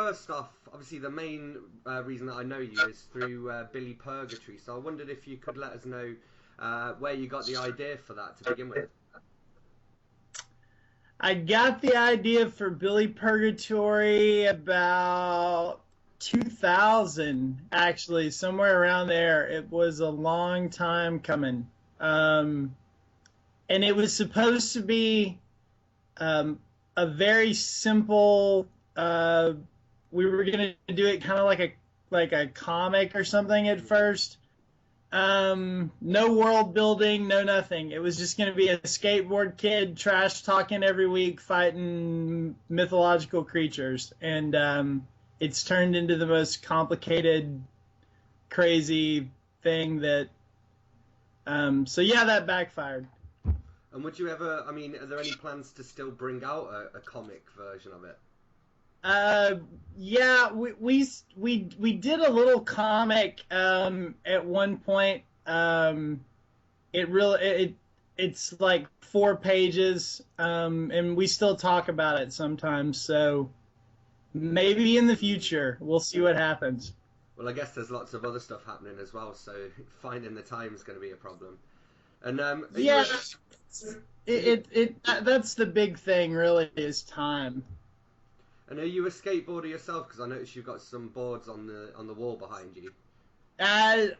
first off, obviously the main reason that I know you is through Billy Purgatory. So I wondered if you could let us know where you got the idea for that to begin with. I got the idea for Billy Purgatory about 2000, actually, somewhere around there. It was a long time coming. And it was supposed to be a very simple, we were going to do it kind of like a comic or something at first. No world building, no nothing. It was just going to be a skateboard kid trash talking every week, fighting mythological creatures, and it's turned into the most complicated, crazy thing that. So yeah, that backfired. And would you ever? I mean, are there any plans to still bring out a comic version of it? Yeah, we did a little comic at one point. It's like 4 pages, and we still talk about it sometimes. So maybe in the future we'll see what happens. Well, I guess there's lots of other stuff happening as well, so finding the time is going to be a problem. And yeah, that's the big thing, really, is time. And are you a skateboarder yourself? Because I noticed you've got some boards on the wall behind you. I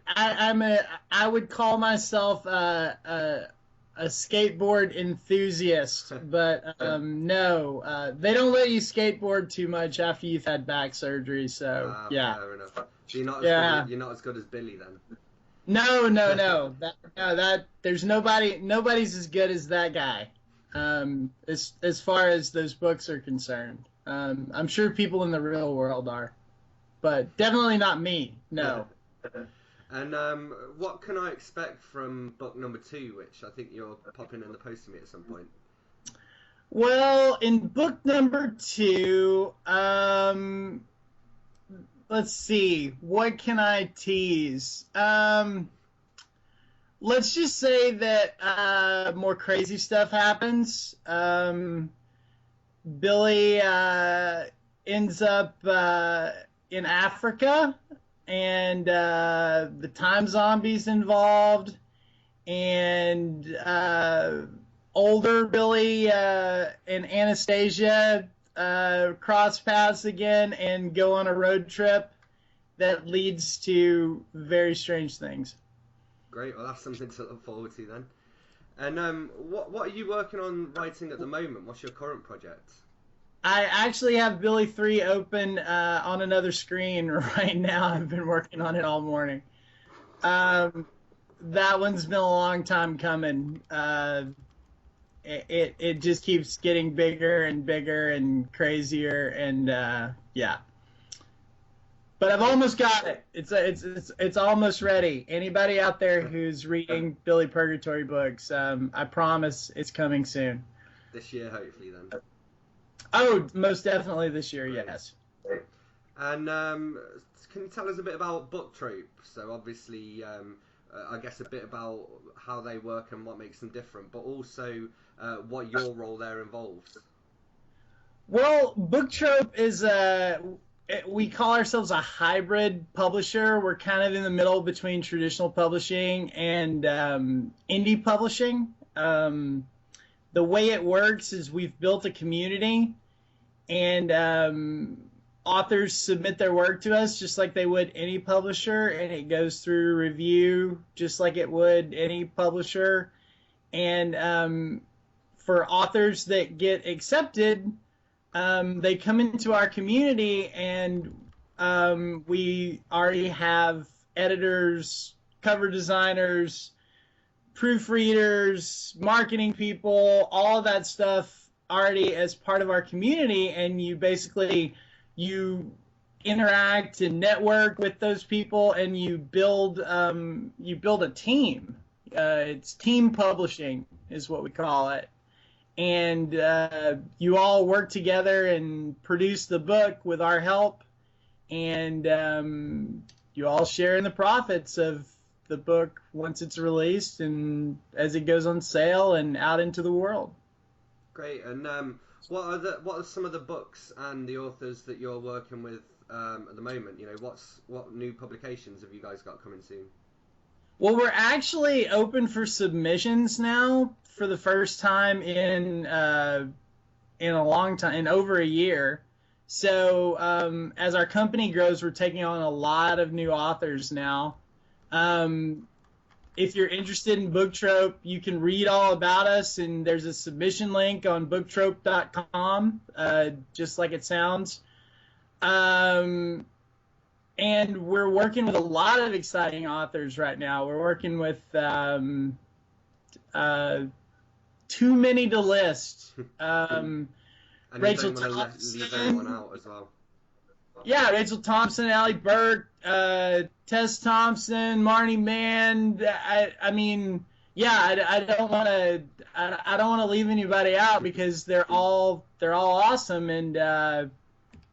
would call myself a skateboard enthusiast, but no, they don't let you skateboard too much after you've had back surgery. So yeah, fair enough. So you're not as good as Billy then. No. That there's nobody's as good as that guy. As far as those books are concerned. I'm sure people in the real world are, but definitely not me. No. And what can I expect from book number 2, which I think you're popping in the post to me at some point? Well, in book number 2, let's see, what can I tease? Let's just say that more crazy stuff happens. Billy ends up in Africa, and the time zombies involved, and older Billy and Anastasia cross paths again and go on a road trip that leads to very strange things. Great, well that's something to look forward to then. And what are you working on writing at the moment? What's your current project? I actually have Billy 3 open on another screen right now. I've been working on it all morning. That one's been a long time coming. It just keeps getting bigger and bigger and crazier, and yeah. But I've almost got it. It's almost ready. Anybody out there who's reading Billy Purgatory books, I promise it's coming soon. This year, hopefully, then. Oh, most definitely this year, yes. And can you tell us a bit about book trope? So obviously, I guess a bit about how they work and what makes them different, but also what your role there involves. Well, book trope is we call ourselves a hybrid publisher. We're kind of in the middle between traditional publishing and indie publishing. The way it works is we've built a community, and authors submit their work to us just like they would any publisher, and it goes through review just like it would any publisher. And for authors that get accepted, they come into our community, and we already have editors, cover designers, proofreaders, marketing people, all of that stuff already as part of our community, and you interact and network with those people, and you build a team. It's team publishing is what we call it. And you all work together and produce the book with our help, and you all share in the profits of the book once it's released and as it goes on sale and out into the world. Great. And what are some of the books and the authors that you're working with at the moment? You know, what new publications have you guys got coming soon? Well, we're actually open for submissions now for the first time in a long time, in over a year. So as our company grows, we're taking on a lot of new authors now. Um, if you're interested in Book Trope, you can read all about us, and there's a submission link on booktrope.com, just like it sounds. Um, and we're working with a lot of exciting authors right now. We're working with uh, too many to list. And you Rachel don't want to leave anyone Thompson. out as well. Yeah, Rachel Thompson, Allie Burke, Tess Thompson, Marnie Mann. I mean, yeah, I don't want to I don't want to leave anybody out because they're all awesome, and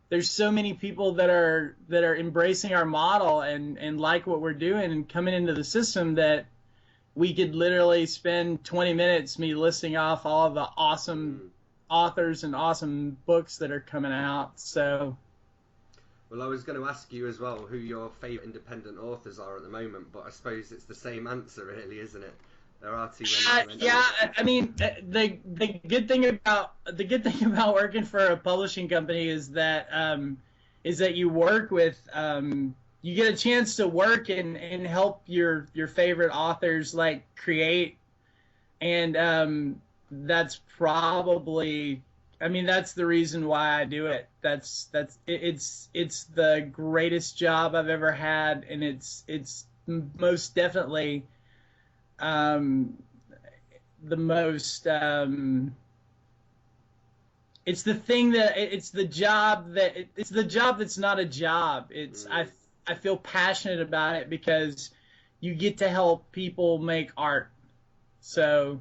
there's so many people that are embracing our model and like what we're doing and coming into the system that we could literally spend 20 minutes me listing off all of the awesome authors and awesome books that are coming out. So. Well, I was going to ask you as well who your favourite independent authors are at the moment, but I suppose it's the same answer, really, isn't it? There are too many. Yeah, I mean, the good thing about working for a publishing company is that you work with you get a chance to work and help your favorite authors like create, and that's probably, I mean, that's the reason why I do it. It's the greatest job I've ever had, and it's most definitely the most it's the thing that it's the job it's the job that's not a job. I feel passionate about it because you get to help people make art. So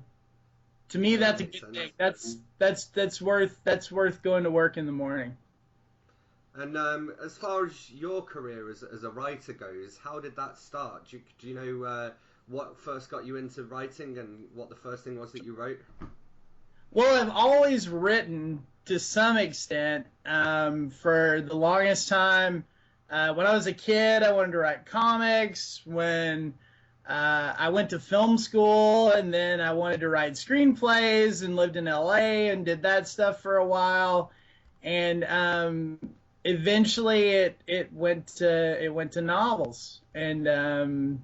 to me, that's a good thing. That's worth going to work in the morning. And as far as your career as a writer goes, how did that start? Do you know what first got you into writing and what the first thing was that you wrote? Well, I've always written to some extent. For the longest time, when I was a kid, I wanted to write comics. When I went to film school, and then I wanted to write screenplays, and lived in LA and did that stuff for a while. And eventually, it went to novels, and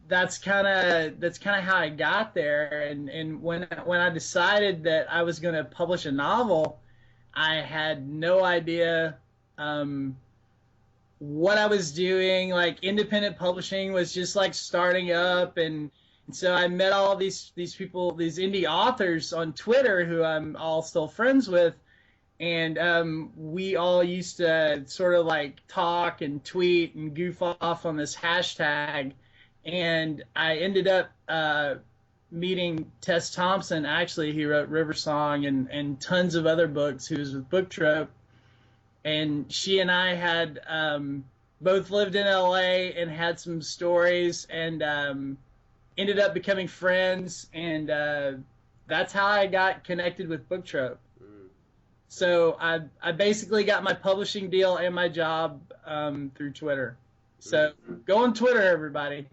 that's kind of how I got there. And when I decided that I was going to publish a novel, I had no idea what I was doing. Like, independent publishing was just like starting up, and so I met all these people, these indie authors on Twitter who I'm all still friends with, and we all used to sort of like talk and tweet and goof off on this hashtag. And I ended up meeting Tess Thompson. Actually, he wrote River Song and tons of other books. He was with Book Trope. And she and I had both lived in LA and had some stories, and ended up becoming friends. And that's how I got connected with Book Trope. So I basically got my publishing deal and my job through Twitter. So go on Twitter, everybody.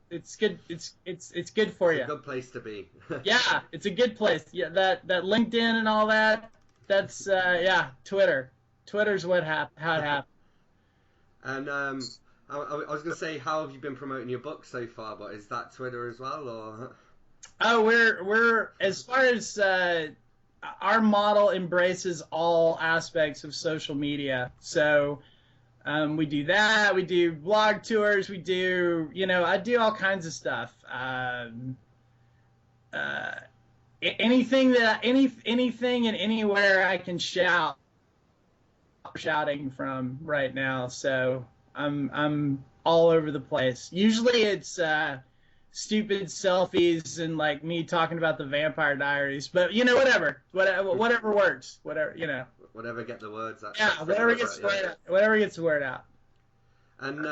It's good. It's good. It's good for you. It's a good place to be. Yeah, it's a good place. Yeah, that LinkedIn and all that. That's yeah, Twitter. Twitter's how it happened. And I was going to say, how have you been promoting your book so far? But is that Twitter as well, or? Oh, we're as far as our model embraces all aspects of social media. So. We do that. We do blog tours. We do, I do all kinds of stuff. Anything and anywhere I can shouting from right now. So I'm all over the place. Usually it's stupid selfies and like me talking about the Vampire Diaries, but whatever works. Whatever get the words out. Yeah, whatever gets the word out. And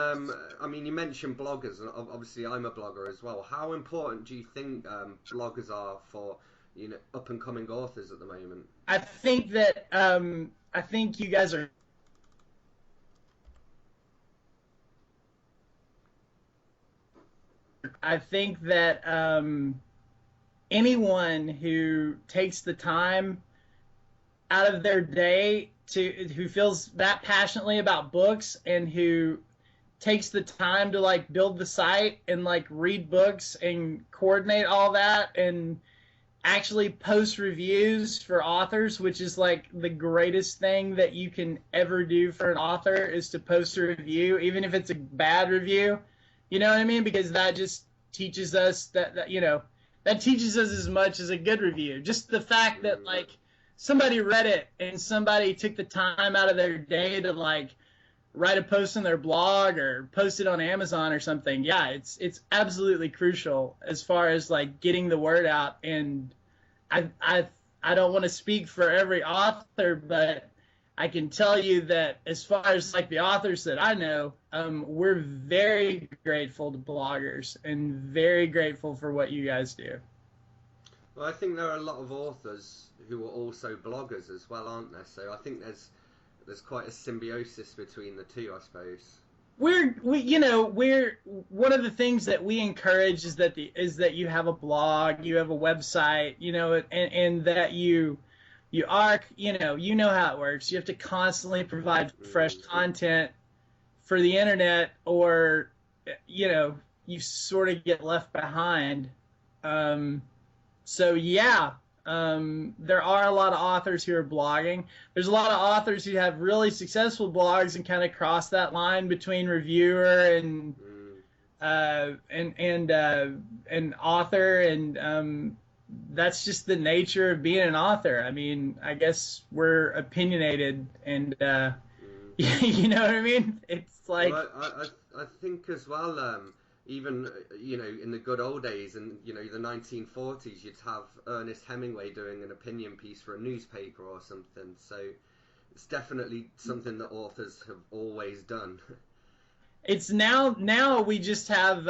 I mean, you mentioned bloggers, and obviously I'm a blogger as well. How important do you think bloggers are for up and coming authors at the moment? I think that I think you guys are. I think that anyone who takes the time out of their day who feels that passionately about books and who takes the time to like build the site and like read books and coordinate all that and actually post reviews for authors, which is like the greatest thing that you can ever do for an author, is to post a review, even if it's a bad review. You know what I mean? Because that just teaches us that teaches us as much as a good review. Just the fact that like somebody read it and somebody took the time out of their day to like write a post on their blog or post it on Amazon or something. Yeah, it's absolutely crucial as far as like getting the word out. And I don't want to speak for every author, but I can tell you that as far as like the authors that I know, we're very grateful to bloggers and very grateful for what you guys do. Well, I think there are a lot of authors who are also bloggers as well, aren't there? So I think there's quite a symbiosis between the two, I suppose. We're one of the things that we encourage is that you have a blog, you have a website, and that you are, how it works. You have to constantly provide fresh content for the internet, or you sort of get left behind. So yeah, there are a lot of authors who are blogging. There's a lot of authors who have really successful blogs and kind of cross that line between reviewer and author, and that's just the nature of being an author. I mean, I guess we're opinionated, and you know what I mean? It's like, well, I think as well. Even in the good old days, and the 1940s, you'd have Ernest Hemingway doing an opinion piece for a newspaper or something. So it's definitely something that authors have always done. It's now we just have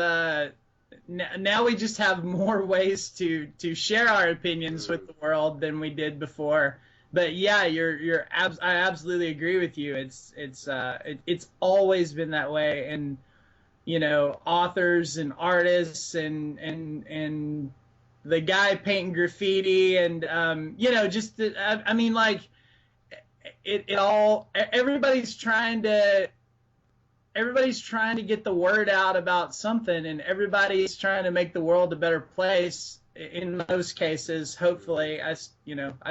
more ways to share our opinions with the world than we did before. But yeah, I absolutely agree with you. It's always been that way, and authors and artists and the guy painting graffiti and I mean, like it all, everybody's trying to get the word out about something, and everybody's trying to make the world a better place in most cases. Hopefully, I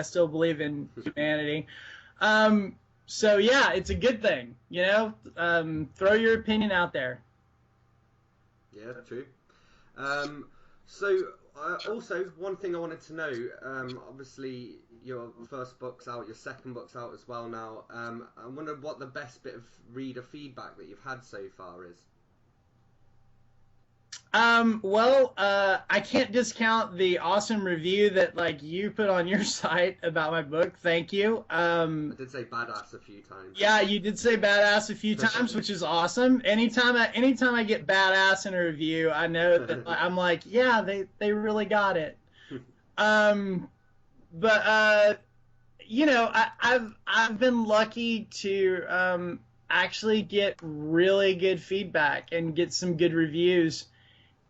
still believe in humanity. So yeah, it's a good thing, throw your opinion out there. Yeah, true. So also, one thing I wanted to know, obviously your first book's out, your second book's out as well now. I wonder what the best bit of reader feedback that you've had so far is. I can't discount the awesome review that like you put on your site about my book. Thank you. I did say badass a few times. Yeah, you did say badass a few times, which is awesome. Anytime I get badass in a review, I know that I'm like, yeah, they really got it. I've been lucky to actually get really good feedback and get some good reviews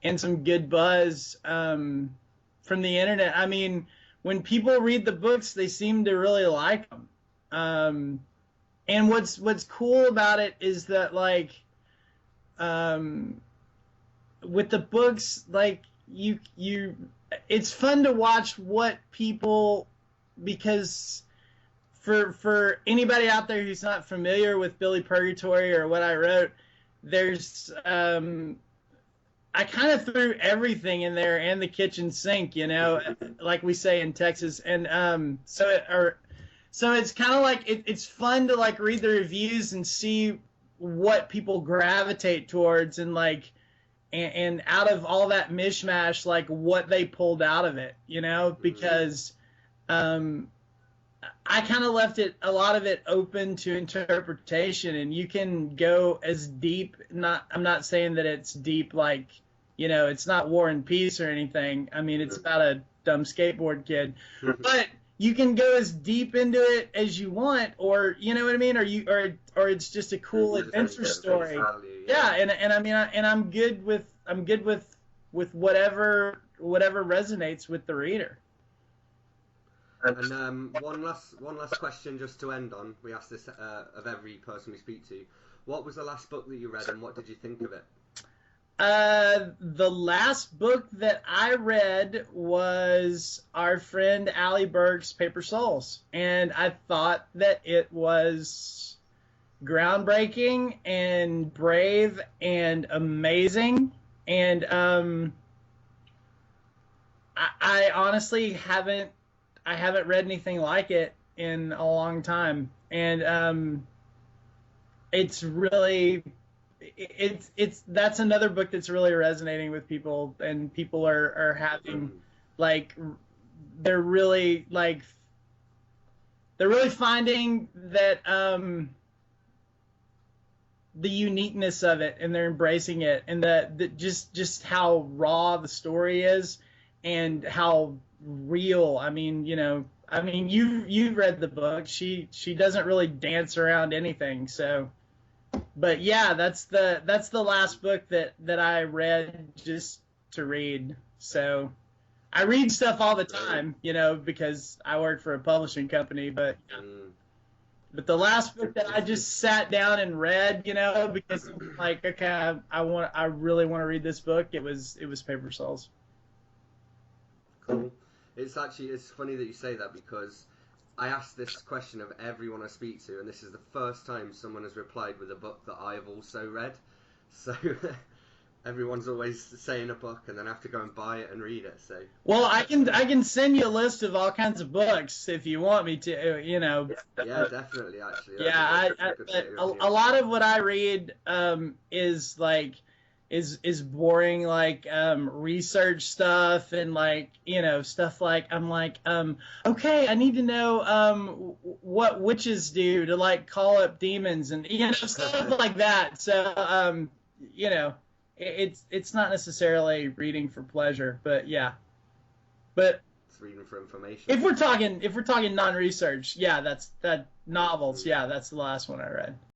and some good buzz from the internet. I mean, when people read the books, they seem to really like them. And what's cool about it is that, like, with the books, like, it's fun to watch what people, because for anybody out there who's not familiar with Billy Purgatory or what I wrote, there's I kind of threw everything in there and the kitchen sink, like we say in Texas. And so it's kind of like it's fun to like read the reviews and see what people gravitate towards, and like and out of all that mishmash, like what they pulled out of it, because I kind of left a lot of it open to interpretation, and you can go as deep. I'm not saying that it's deep, like, it's not War and Peace or anything. I mean, it's about dumb skateboard kid. But you can go as deep into it as you want, or you know what I mean, or it's just a cool adventure story. Yeah, and I mean, I'm good with whatever resonates with the reader. And one last question just to end on. We ask this of every person we speak to. What was the last book that you read, and what did you think of it? The last book that I read was our friend Allie Berg's Paper Souls, and I thought that it was groundbreaking and brave and amazing, and I honestly haven't read anything like it in a long time, and it's that's another book that's really resonating with people, and people are having like they're really finding that the uniqueness of it, and they're embracing it, and that just how raw the story is and how real. I mean, you've read the book. She doesn't really dance around anything. So, but yeah, that's the last book that I read just to read. So, I read stuff all the time, because I work for a publishing company. But the last book that I just sat down and read, because I'm like, okay, I really want to read this book. It was Paper Souls. Cool. It's funny that you say that, because I ask this question of everyone I speak to, and this is the first time someone has replied with a book that I've also read. So everyone's always saying a book, and then I have to go and buy it and read it. So well, I can send you a list of all kinds of books if you want me to. Yeah, definitely. Actually, yeah, a lot of what I read is like. Is boring, like research stuff, and stuff like I'm like okay, I need to know what witches do to call up demons, and stuff like that. So it's not necessarily reading for pleasure, but yeah, but it's reading for information. If we're talking non-research, yeah, that's novels. Yeah, that's the last one I read.